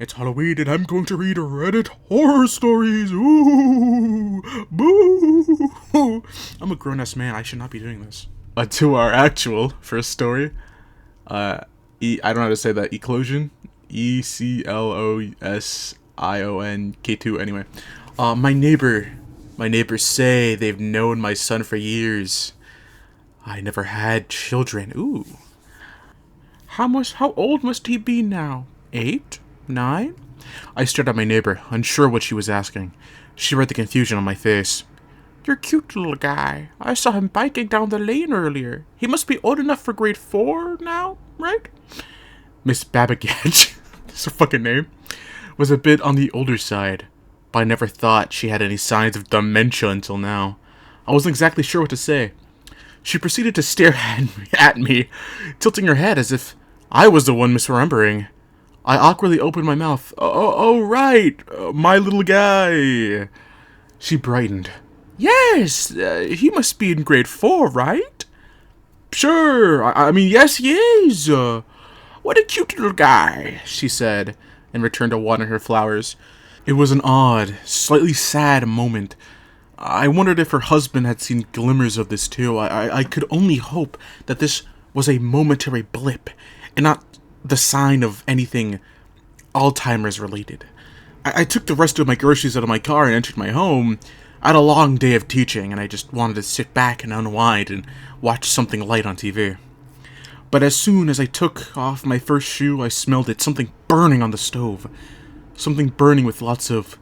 It's Halloween and I'm going to read Reddit horror stories. Ooh, boo. I'm a grown-ass man. I should not be doing this. To our actual first story. I don't know how to say that. Eclosion. ECLOSIONK2. Anyway. My neighbors say they've known my son for years. I never had children. Ooh. How old must he be now? 8? 9? I stared at my neighbor, unsure what she was asking. She read the confusion on my face. You're a cute little guy. I saw him biking down the lane earlier. He must be old enough for grade 4 now, right? Miss Babagage, that's her fucking name, was a bit on the older side, but I never thought she had any signs of dementia until now. I wasn't exactly sure what to say. She proceeded to stare at me, tilting her head as if I was the one misremembering. I awkwardly opened my mouth. Oh, right, my little guy. She brightened. Yes, he must be in grade 4, right? Sure, I mean, yes, he is. What a cute little guy, she said, and returned to watering her flowers. It was an odd, slightly sad moment. I wondered if her husband had seen glimmers of this too. I could only hope that this was a momentary blip, and not the sign of anything Alzheimer's related. I took the rest of my groceries out of my car and entered my home. I had a long day of teaching, and I just wanted to sit back and unwind and watch something light on TV. But as soon as I took off my first shoe, I smelled it, something burning on the stove. Something burning with lots of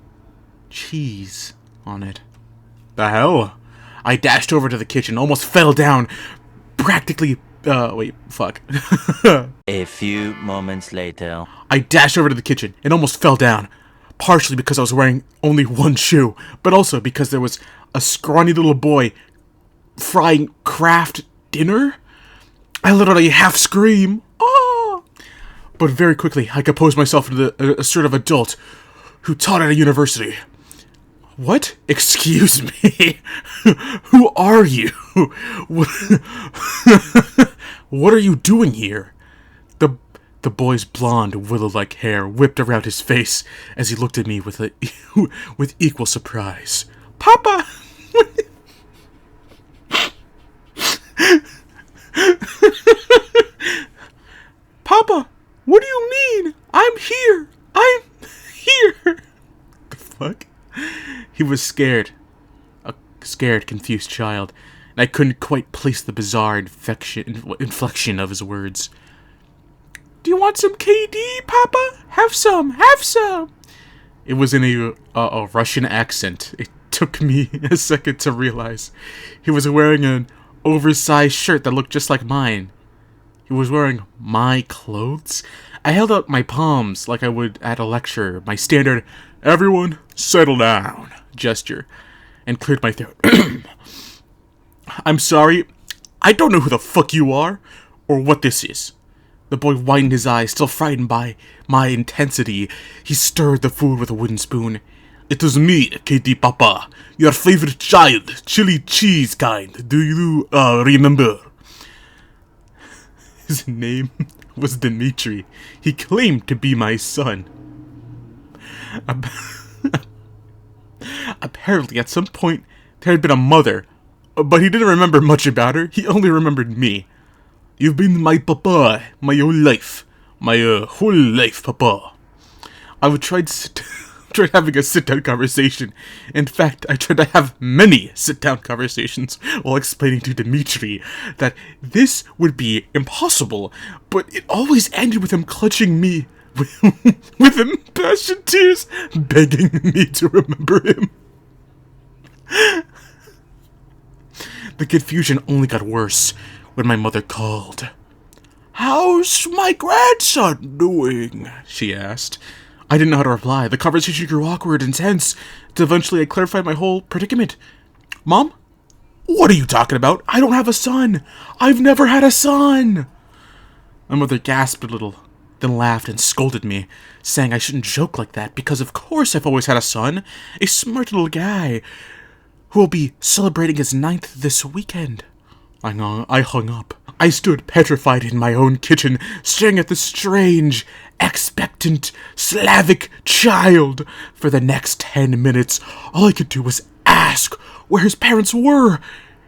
cheese on it. The hell? I dashed over to the kitchen, almost fell down, practically... wait, fuck. A few moments later. I dashed over to the kitchen and almost fell down. Partially because I was wearing only one shoe, but also because there was a scrawny little boy frying Kraft dinner. I let out a half scream. Oh! But very quickly, I composed myself into the assertive adult who taught at a university. What? Excuse me? Who are you? What are you doing here? The boy's blonde, willow-like hair whipped around his face as he looked at me with equal surprise. Papa! Papa, what do you mean? I'm here. I'm here. The fuck? He was scared. A scared, confused child, and I couldn't quite place the bizarre inflection of his words. Do you want some KD, Papa? Have some, have some! It was in a Russian accent. It took me a second to realize. He was wearing an oversized shirt that looked just like mine. He was wearing my clothes? I held out my palms like I would at a lecture, my standard, everyone, settle down gesture, and cleared my throat. I'm sorry, I don't know who the fuck you are, or what this is. The boy widened his eyes, still frightened by my intensity. He stirred the food with a wooden spoon. It was me, Katie Papa, your favorite child, chili cheese kind. Do you, remember? His name was Dmitri. He claimed to be my son. Apparently, at some point, there had been a mother, but he didn't remember much about her. He only remembered me. You've been my papa my whole life. My whole life, papa. I would try having a sit-down conversation. In fact, I tried to have many sit-down conversations while explaining to Dmitri that this would be impossible, but it always ended with him clutching me with impassioned tears, begging me to remember him. The confusion only got worse when my mother called. How's my grandson doing? She asked. I didn't know how to reply. The conversation grew awkward and tense, until eventually I clarified my whole predicament. Mom? What are you talking about? I don't have a son. I've never had a son. My mother gasped a little, then laughed and scolded me, saying I shouldn't joke like that, because of course I've always had a son. A smart little guy who will be celebrating his 9th this weekend. I hung up. I stood petrified in my own kitchen, staring at the strange, expectant, Slavic child. For the next 10 minutes, all I could do was ask where his parents were,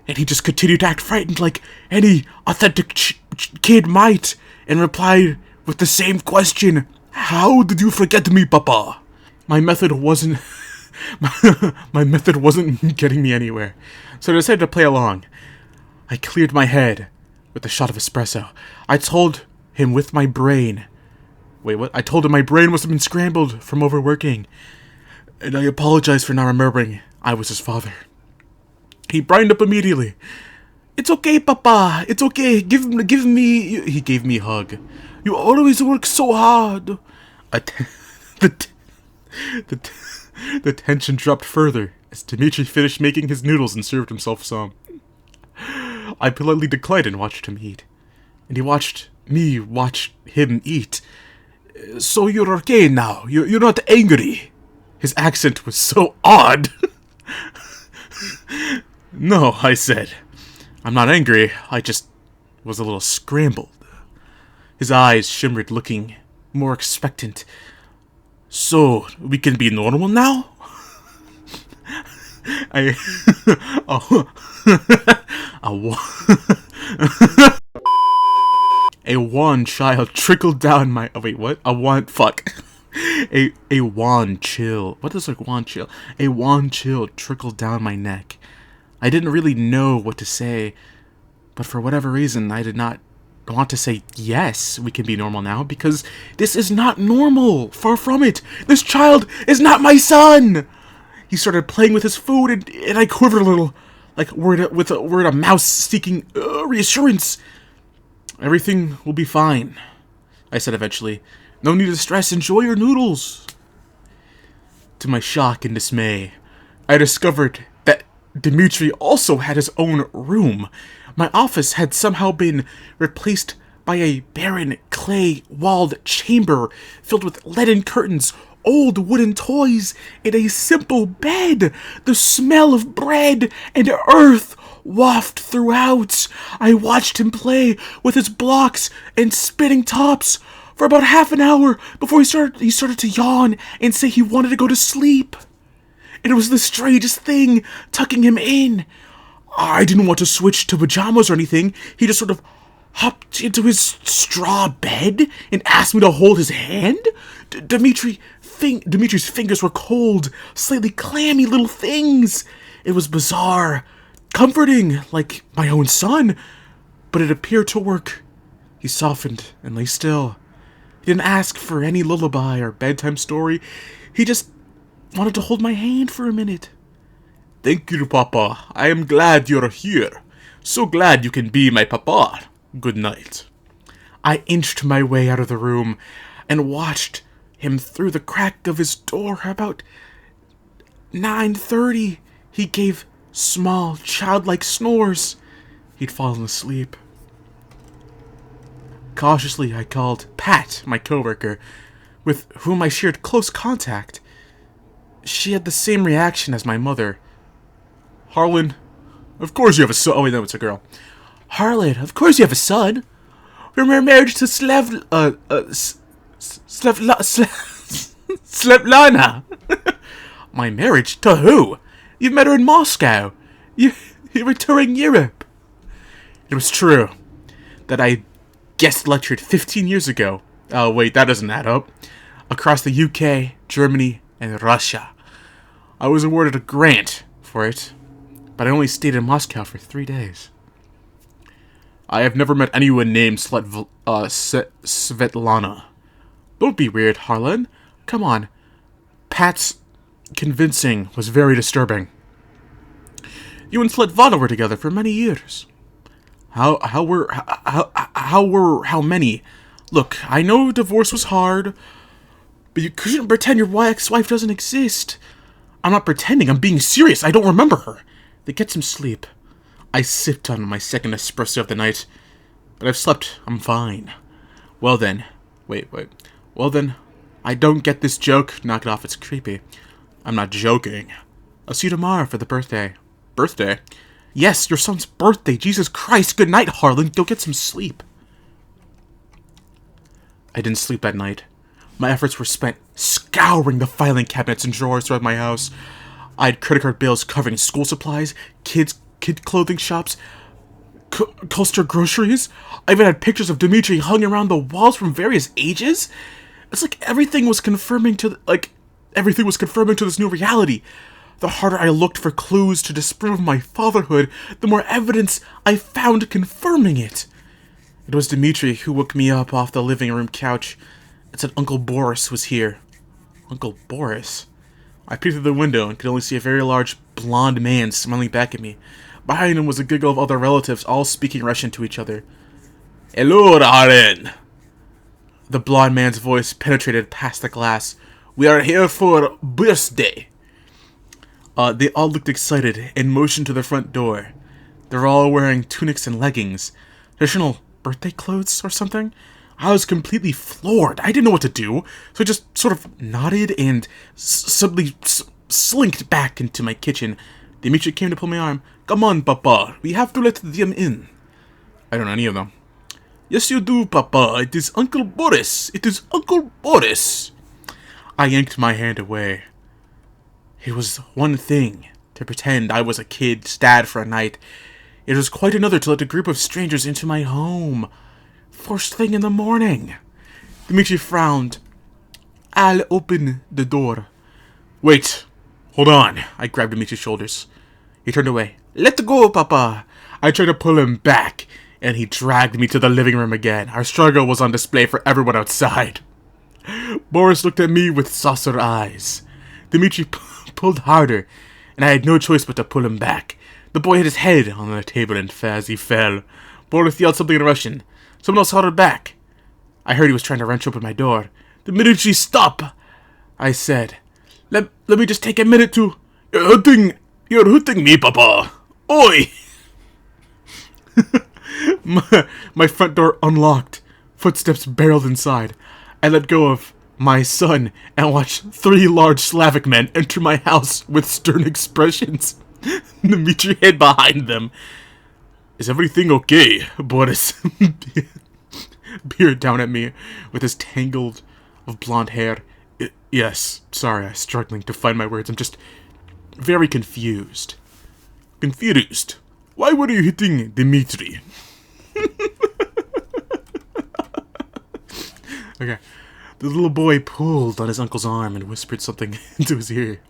and he just continued to act frightened like any authentic kid might, and replied with the same question, "How did you forget me, Papa?" My method wasn't getting me anywhere, so I decided to play along. I cleared my head with a shot of espresso. I told him with my brain. Wait, what? I told him my brain must have been scrambled from overworking, and I apologized for not remembering I was his father. He brightened up immediately. "It's okay, Papa. It's okay. Give me." He gave me a hug. "You always work so hard." The tension dropped further as Dmitri finished making his noodles and served himself some. I politely declined and watched him eat. And he watched me watch him eat. "So you're okay now? You're not angry?" His accent was so odd. "No," I said. "I'm not angry. I just was a little scrambled." His eyes shimmered, looking more expectant. "So, we can be normal now?" A wan child trickled down my... Oh, wait, what? A wan chill. What is a wan chill? A wan chill trickled down my neck. I didn't really know what to say, but for whatever reason, I did not want to say, "Yes, we can be normal now," because this is not normal. Far from it. This child is not my son. He started playing with his food, and I quivered a little, like with a mouse seeking reassurance. "Everything will be fine," I said eventually. "No need to stress. Enjoy your noodles." To my shock and dismay, I discovered that Dmitri also had his own room. My office had somehow been replaced by a barren, clay-walled chamber filled with leaden curtains, old wooden toys, and a simple bed. The smell of bread and earth wafted throughout. I watched him play with his blocks and spinning tops for about half an hour before he started to yawn and say he wanted to go to sleep. It was the strangest thing, tucking him in. I didn't want to switch to pajamas or anything. He just sort of hopped into his straw bed and asked me to hold his hand. Dimitri's fingers were cold, slightly clammy little things. It was bizarre, comforting, like my own son, but it appeared to work. He softened and lay still. He didn't ask for any lullaby or bedtime story. He just wanted to hold my hand for a minute. "Thank you, Papa. I am glad you're here. So glad you can be my papa. Good night." I inched my way out of the room and watched him through the crack of his door. About 9:30, he gave small, childlike snores. He'd fallen asleep. Cautiously, I called Pat, my coworker, with whom I shared close contact. She had the same reaction as my mother. "Harlan, of course you have a son." Oh wait, no, it's a girl. "Harlan, of course you have a son. From your marriage to Svetlana." "My marriage? To who? You met her in Moscow. You were touring Europe." It was true that I guest lectured 15 years ago. Oh wait, that doesn't add up. Across the UK, Germany, and Russia. I was awarded a grant for it, but I only stayed in Moscow for 3 days. I have never met anyone named Svetlana. Don't be weird, Harlan. Come on. Pat's convincing was very disturbing. "You and Svetlana were together for many years." How many? Look, I know divorce was hard, but you couldn't pretend your ex-wife doesn't exist. "I'm not pretending, I'm being serious. I don't remember her." Then get some sleep. I sipped on my second espresso of the night, but I've slept. I'm fine. Well then, wait. Well then, I don't get this joke. Knock it off, it's creepy. I'm not joking. I'll see you tomorrow for the birthday. Birthday? Yes, your son's birthday. Jesus Christ. Good night, Harlan. Go get some sleep. I didn't sleep that night. My efforts were spent scouring the filing cabinets and drawers throughout my house. I had credit card bills covering school supplies, kid clothing shops, Colster groceries. I even had pictures of Dimitri hung around the walls from various ages. It's like everything was confirming to this new reality. The harder I looked for clues to disprove my fatherhood, the more evidence I found confirming it. It was Dimitri who woke me up off the living room couch. It said Uncle Boris was here. Uncle Boris? I peeked through the window and could only see a very large blonde man smiling back at me. Behind him was a giggle of other relatives, all speaking Russian to each other. Hello, Aren! The blonde man's voice penetrated past the glass. We are here for birthday. They all looked excited and motioned to the front door. They were all wearing tunics and leggings. Traditional birthday clothes or something? I was completely floored. I didn't know what to do, so I just sort of nodded and suddenly slinked back into my kitchen. Dimitri came to pull my arm. Come on, Papa. We have to let them in. I don't know any of them. Yes, you do, Papa. It is Uncle Boris. It is Uncle Boris. I yanked my hand away. It was one thing to pretend I was a kid's dad for a night. It was quite another to let a group of strangers into my home. First thing in the morning. Dimitri frowned. I'll open the door. Wait. Hold on. I grabbed Dimitri's shoulders. He turned away. Let go, Papa. I tried to pull him back, and he dragged me to the living room again. Our struggle was on display for everyone outside. Boris looked at me with saucer eyes. Dimitri pulled harder, and I had no choice but to pull him back. The boy hit his head on the table and as he fell. Boris yelled something in Russian. Someone else hollered back. I heard he was trying to wrench open my door. Dimitri, stop! I said. Let me just take a minute to... You're hurting me, Papa. Oi! My front door unlocked. Footsteps barreled inside. I let go of my son and watched 3 large Slavic men enter my house with stern expressions. Dimitri hid behind them. Is everything okay, Boris? Peered down at me with his tangled of blonde hair. Yes, sorry, I'm struggling to find my words. I'm just very confused. Confused? Why were you hitting Dimitri? Okay. The little boy pulled on his uncle's arm and whispered something into his ear.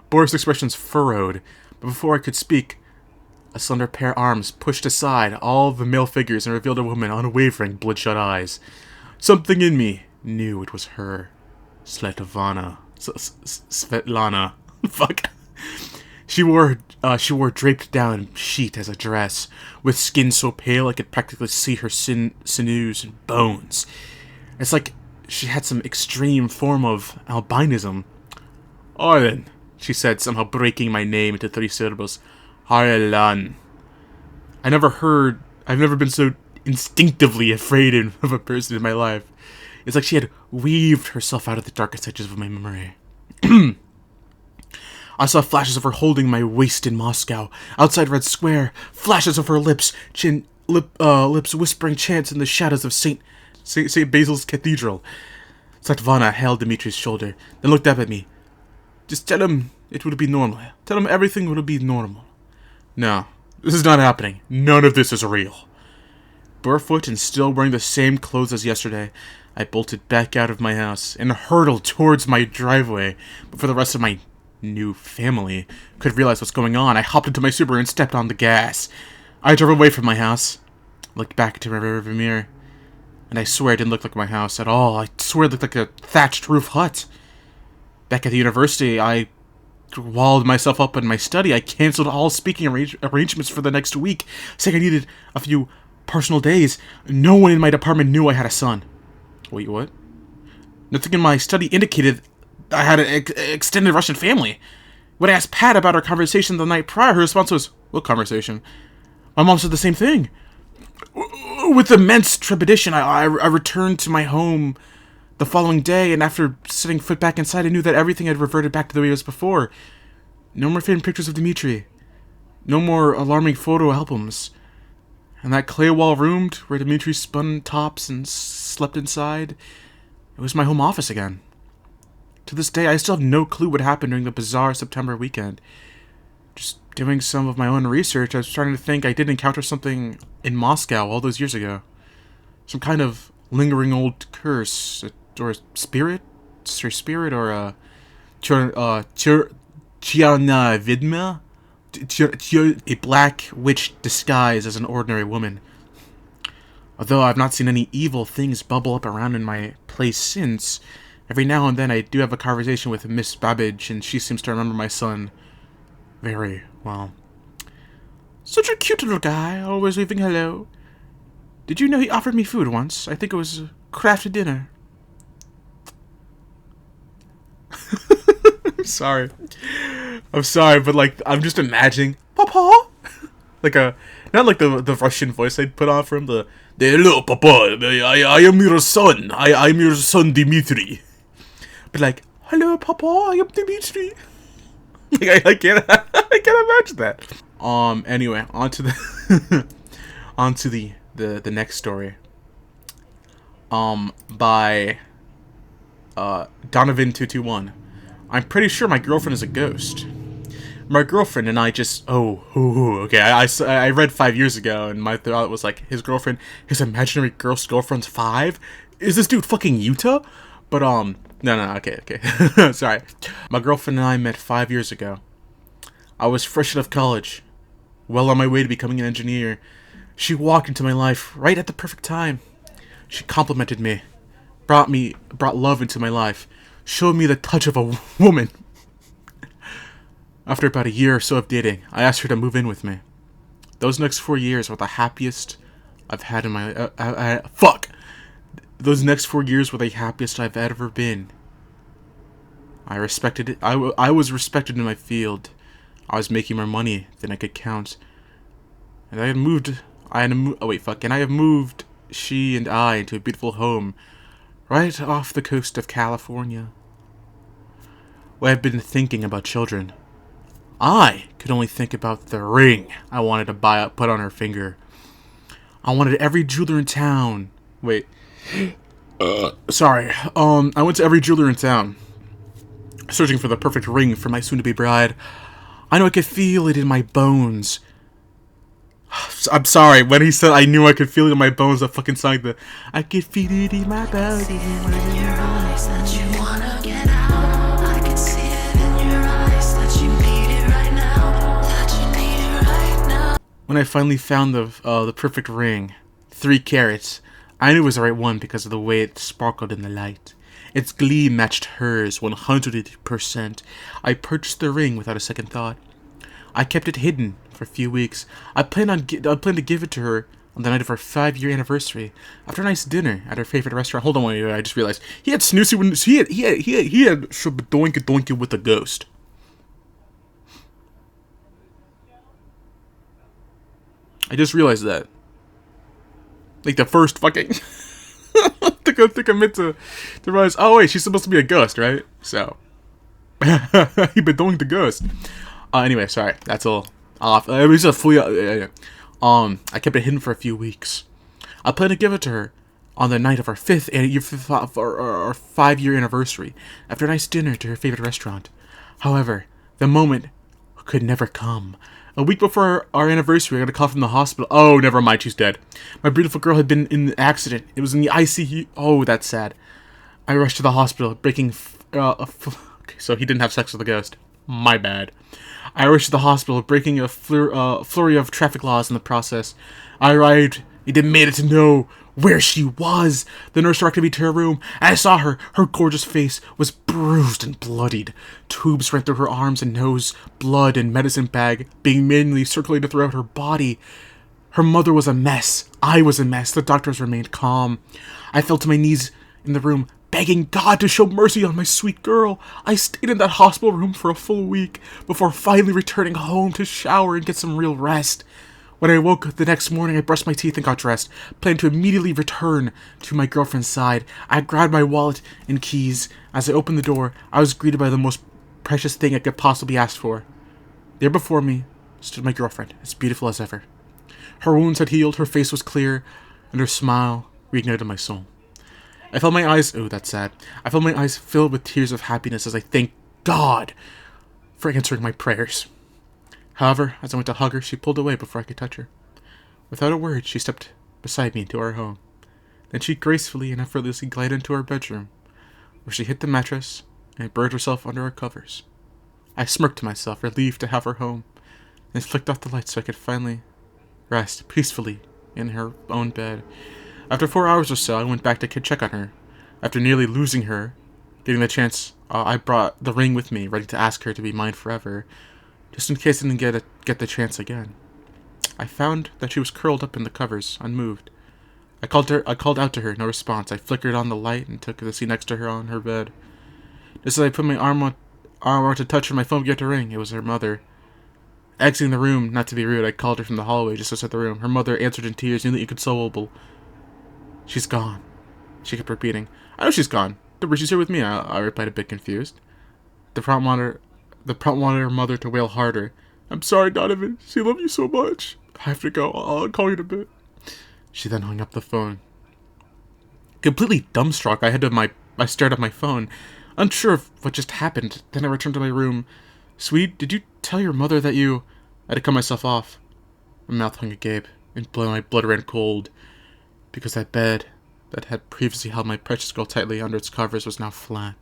Boris' expressions furrowed, but before I could speak, a slender pair of arms pushed aside all the male figures and revealed a woman unwavering, bloodshot eyes. Something in me knew it was her. Svetlana. Fuck. She wore draped down sheet as a dress, with skin so pale I could practically see her sinews and bones. It's like she had some extreme form of albinism. Harlan, she said, somehow breaking my name into 3 syllables. Harlan. I've never been so instinctively afraid of a person in my life. It's like she had weaved herself out of the darkest edges of my memory. I saw flashes of her holding my waist in Moscow, outside Red Square, flashes of her lips whispering chants in the shadows of St. Basil's Cathedral. Svetlana held Dimitri's shoulder, then looked up at me. Just tell him it will be normal. Tell him everything will be normal. No, this is not happening. None of this is real. Barefoot and still wearing the same clothes as yesterday, I bolted back out of my house and hurtled towards my driveway. Before the rest of my new family could realize what's going on, I hopped into my Subaru and stepped on the gas. I drove away from my house, looked back into my rearview mirror, and I swear it didn't look like my house at all. I swear it looked like a thatched roof hut. Back at the university, I walled myself up in my study. I canceled all speaking arrangements for the next week, saying I needed a few personal days. No one in my department knew I had a son. Wait, what? Nothing in my study indicated I had an extended Russian family. When I asked Pat about our conversation the night prior, her response was, "What conversation?" My mom said the same thing. With immense trepidation, I returned to my home the following day, and after setting foot back inside, I knew that everything had reverted back to the way it was before. No more faint pictures of Dimitri. No more alarming photo albums. And that clay wall room where Dimitri spun tops and slept inside, it was my home office again. To this day, I still have no clue what happened during the bizarre September weekend. Just doing some of my own research, I was starting to think I did encounter something in Moscow all those years ago. Some kind of lingering old curse, or a spirit, or a Chiana Vidma, a black witch disguised as an ordinary woman. Although I've not seen any evil things bubble up around in my place since, every now and then I do have a conversation with Miss Babbage, and she seems to remember my son very well. Such a cute little guy, always waving hello. Did you know he offered me food once? I think it was a crafted dinner. I'm sorry, but like, I'm just imagining, Papa! Like not like the Russian voice I'd put on for him, hello, Papa, I am your son, I'm your son Dimitri. But like, hello, Papa, I am Dimitri. Like, I can't imagine that. Anyway, on to the next story. By Donovan221. I'm pretty sure my girlfriend is a ghost. My girlfriend and I just... okay. I read 5 years ago, and my thought was like, his imaginary girlfriend's 5? Is this dude fucking Utah? But, no, okay. Sorry. My girlfriend and I met 5 years ago. I was fresh out of college, well on my way to becoming an engineer. She walked into my life right at the perfect time. She complimented me, brought love into my life, showed me the touch of a woman. After about a year or so of dating, I asked her to move in with me. Those next 4 years were the happiest I've had in my... Those next 4 years were the happiest I've ever been. I respected it. I was respected in my field. I was making more money than I could count. And I have moved, she and I, into a beautiful home right off the coast of California. Well, I've been thinking about children. I could only think about the ring I wanted to put on her finger. I wanted every jeweler in town. I went to every jeweler in town, searching for the perfect ring for my soon-to-be bride. I know I could feel it in my bones. I'm sorry, when he said I knew I could feel it in my bones, that fucking song, I could feel it in my bones. When I finally found the perfect ring, 3 carats, I knew it was the right one because of the way it sparkled in the light. Its gleam matched hers 100%. I purchased the ring without a second thought. I kept it hidden for a few weeks. I planned to give it to her on the night of our 5-year anniversary, after a nice dinner at her favorite restaurant. Hold on, wait, I just realized he had snoozy when he had doinky with a ghost. I just realized that. Like the first fucking... I think I meant to realize, oh wait, she's supposed to be a ghost, right? So... he been doing the ghost. Anyway, sorry, that's all off. It was a fully... I kept it hidden for a few weeks. I planned to give it to her on the night of our 5-year anniversary, after a nice dinner to her favorite restaurant. However, the moment could never come. A week before our anniversary, I got a call from the hospital. Oh, never mind, she's dead. My beautiful girl had been in an accident. It was in the ICU. Oh, that's sad. I rushed to the hospital, breaking... okay, so he didn't have sex with the ghost. My bad. I rushed to the hospital, breaking a flurry of traffic laws in the process. I arrived. He demanded to know where she was. The nurse directed me to her room. I saw her. Her gorgeous face was bruised and bloodied. Tubes ran through her arms and nose, blood and medicine bag being manually circulated throughout her body. Her mother was a mess. I was a mess. The doctors remained calm. I fell to my knees in the room, begging God to show mercy on my sweet girl. I stayed in that hospital room for a full week before finally returning home to shower and get some real rest. When I woke the next morning, I brushed my teeth and got dressed, planning to immediately return to my girlfriend's side. I grabbed my wallet and keys. As I opened the door, I was greeted by the most precious thing I could possibly ask for. There before me stood my girlfriend, as beautiful as ever. Her wounds had healed, her face was clear, and her smile reignited my soul. I felt my eyes... Oh, that's sad. I felt my eyes filled with tears of happiness as I thanked God for answering my prayers. However, as I went to hug her, she pulled away before I could touch her. Without a word, she stepped beside me into our home. Then she gracefully and effortlessly glided into our bedroom, where she hit the mattress and buried herself under our covers. I smirked to myself, relieved to have her home, and flicked off the lights so I could finally rest peacefully in her own bed. After 4 hours or so, I went back to check on her. After nearly losing her, getting the chance, I brought the ring with me, ready to ask her to be mine forever, just in case I didn't get the chance again. I found that she was curled up in the covers, unmoved. I called out to her, no response. I flickered on the light and took the seat next to her on her bed. Just as I put my arm out to touch her, my phone began to ring. It was her mother. Exiting the room, not to be rude, I called her from the hallway just outside the room. Her mother answered in tears, nearly inconsolable. "She's gone," she kept repeating. "I know she's gone. But she's here with me," I replied, a bit confused. The prompt wanted her mother to wail harder. "I'm sorry, Donovan. She loved you so much. I have to go. I'll call you in a bit." She then hung up the phone. Completely dumbstruck, I stared at my phone, unsure of what just happened. Then I returned to my room. "Sweet, did you tell your mother that you..." I had to cut myself off. My mouth hung agape, and my blood ran cold, because that bed that had previously held my precious girl tightly under its covers was now flat.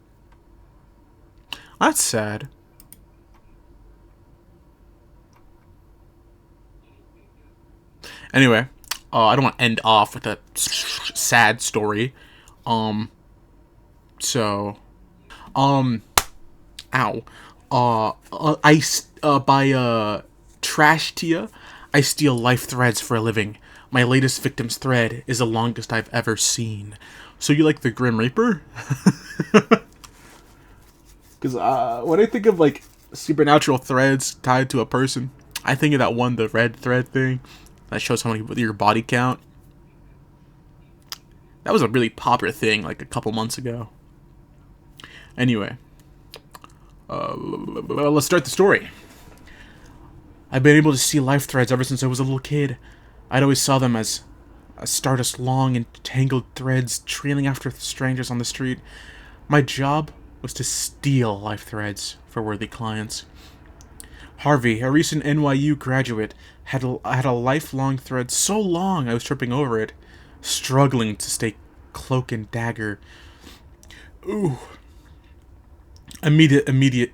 That's sad. Anyway, I don't want to end off with a sad story. Ow. By Trash Tia, I steal life threads for a living. My latest victim's thread is the longest I've ever seen. So you like the Grim Reaper? Because when I think of like supernatural threads tied to a person, I think of that one, the red thread thing that shows how many with your body count. That was a really popular thing like a couple months ago. Anyway, let's start the story. I've been able to see life threads ever since I was a little kid. I'd always saw them as stardust long and tangled threads trailing after strangers on the street. My job was to steal life threads for worthy clients. Harvey, a recent NYU graduate, had a lifelong thread so long I was tripping over it, struggling to stay cloak and dagger. Ooh. Admittedly,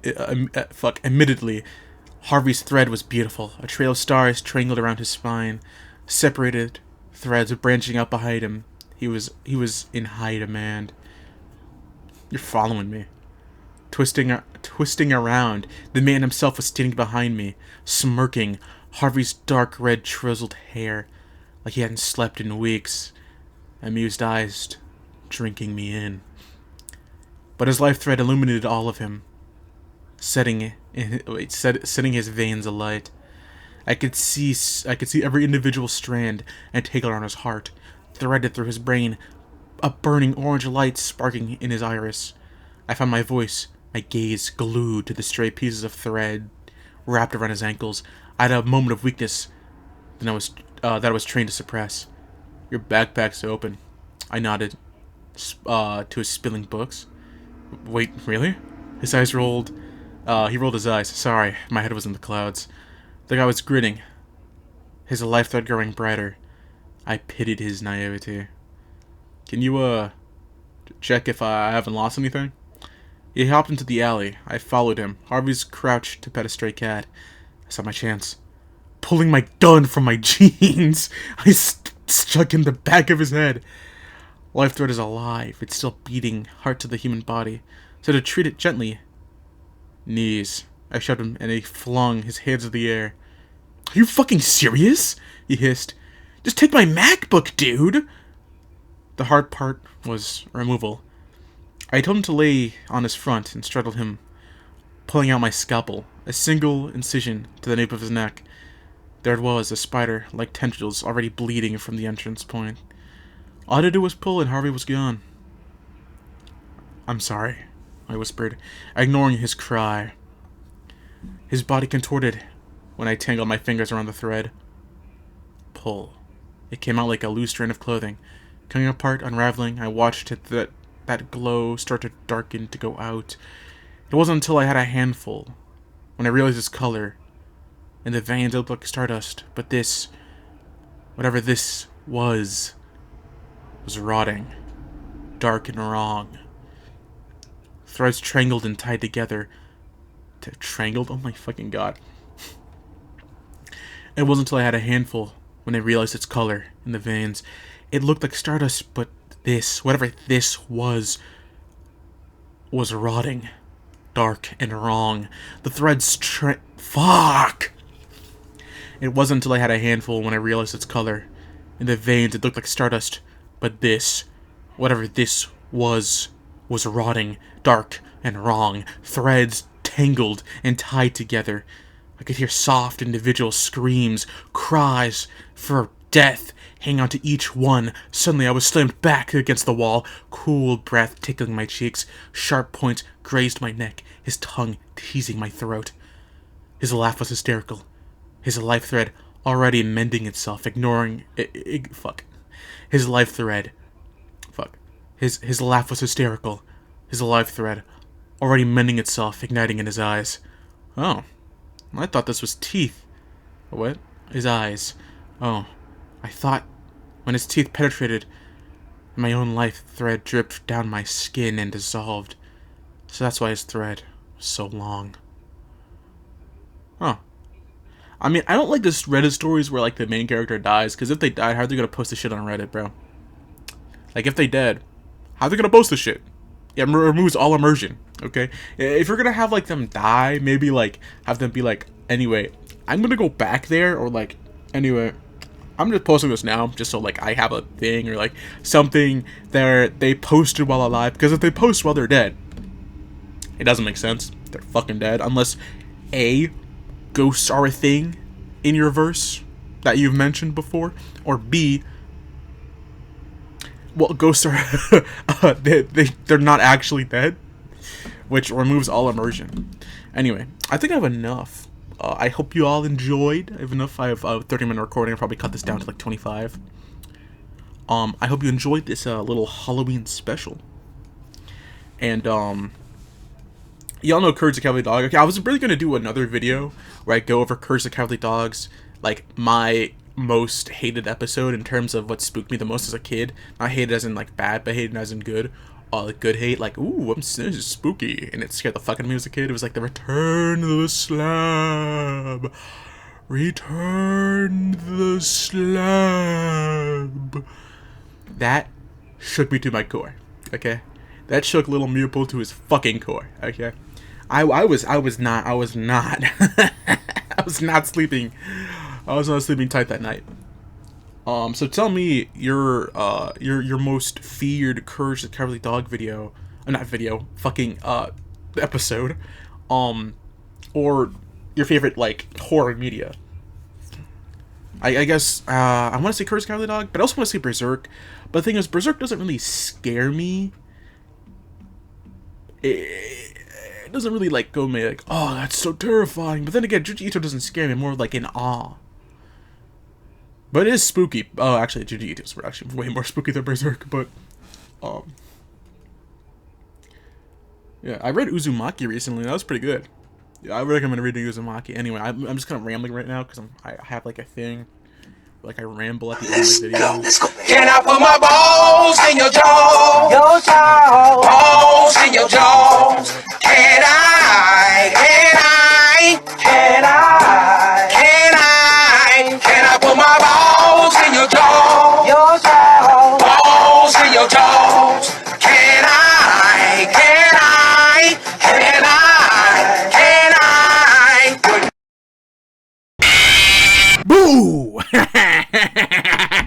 Harvey's thread was beautiful. A trail of stars strangled around his spine, separated threads branching out behind him. He was in high demand. You're following me. Twisting around, the man himself was standing behind me, smirking, Harvey's dark red chiseled hair, like he hadn't slept in weeks, amused eyes drinking me in. But his life thread illuminated all of him, setting his veins alight. I could see every individual strand and tangle around his heart, threaded through his brain, a burning orange light sparking in his iris. I found my voice, my gaze glued to the stray pieces of thread wrapped around his ankles. I had a moment of weakness that I was trained to suppress. "Your backpack's open." I nodded to his spilling books. "Wait, really?" His eyes rolled. He rolled his eyes. "Sorry, my head was in the clouds." The guy was grinning, his life thread growing brighter. I pitied his naivety. "Can you, check if I haven't lost anything?" He hopped into the alley. I followed him. Harvey's crouched to pet a stray cat. I saw my chance. Pulling my gun from my jeans, I struck in the back of his head. Life thread is alive. It's still beating, heart to the human body. So to treat it gently. "Knees." I shoved him, and he flung his hands in the air. "Are you fucking serious?" he hissed. "Just take my MacBook, dude!" The hard part was removal. I told him to lay on his front and straddled him, pulling out my scalpel, a single incision to the nape of his neck. There it was, a spider, like tendrils, already bleeding from the entrance point. All I had to do was pull, and Harvey was gone. "I'm sorry," I whispered, ignoring his cry. His body contorted, when I tangled my fingers around the thread. Pull. It came out like a loose strand of clothing. Coming apart, unraveling, I watched it, that glow start to darken, to go out. It wasn't until I had a handful, when I realized its color. And the veins looked like stardust, but this, whatever this was rotting. Dark and wrong. Threads strangled and tied together. Strangled? Oh my fucking god. It wasn't until I had a handful when I realized its color in the veins. It looked like stardust, but this, whatever this was rotting. Dark and wrong. The threads fuck! It wasn't until I had a handful when I realized its color. In the veins, it looked like stardust, but this, whatever this was rotting. Dark and wrong. Threads tangled and tied together. I could hear soft individual screams, cries for death, hang on to each one. Suddenly I was slammed back against the wall, cool breath tickling my cheeks, sharp points grazed my neck, his tongue teasing my throat. His laugh was hysterical. His life thread already mending itself, ignoring... fuck. His life thread... Fuck. His laugh was hysterical. His life thread already mending itself, igniting in his eyes. Oh. I thought this was teeth. What? His eyes. Oh. I thought... When his teeth penetrated, my own life thread dripped down my skin and dissolved. So that's why his thread was so long. Huh. I mean, I don't like this Reddit stories where, like, the main character dies, because if they died, how are they gonna post this shit on Reddit, bro? Like, if they dead, how are they gonna post this shit? It removes all immersion, okay? If you're gonna have, like, them die, maybe, like, have them be like, anyway, I'm gonna go back there, or, like, anyway, I'm just posting this now, just so, like, I have a thing, or, like, something that they posted while alive, because if they post while they're dead, it doesn't make sense. They're fucking dead, unless, A, ghosts are a thing in your verse that you've mentioned before, or B, well, ghosts are they're not actually dead, which removes all immersion. Anyway, I think I have enough. I hope you all enjoyed. I have enough. I have a 30-minute recording. I'll probably cut this down to like 25. I hope you enjoyed this little Halloween special. And y'all know Courage the Cowardly Dog. Okay, I was really gonna do another video where I go over Courage the Cowardly Dog's, like, my most hated episode in terms of what spooked me the most as a kid. Not hated as in like bad, but hated as in good. Like good hate, like, ooh, this is spooky, and it scared the fuck out of me as a kid. It was like the Return of the Slab. Return the Slab. That shook me to my core. Okay, that shook little Meeple to his fucking core. Okay, I was not I was not sleeping. I was not sleeping tight that night. So tell me your most feared Courage the Cowardly Dog video, not video, fucking episode, or your favorite, like, horror media. I guess I want to say Courage the Cowardly Dog, but I also want to say Berserk. But the thing is, Berserk doesn't really scare me. It doesn't really, like, go me like, oh, that's so terrifying. But then again, Junji Ito doesn't scare me, more like in awe. But it is spooky. Oh, actually, Junji Ito's were actually way more spooky than Berserk. But, yeah, I read Uzumaki recently. That was pretty good. Yeah, I recommend reading Uzumaki. Anyway, I'm just kind of rambling right now because I have like a thing, like I ramble at the end of my video. Let's go. Can I put my balls in your jaw? Your jaw. Balls in your jaw. Can I?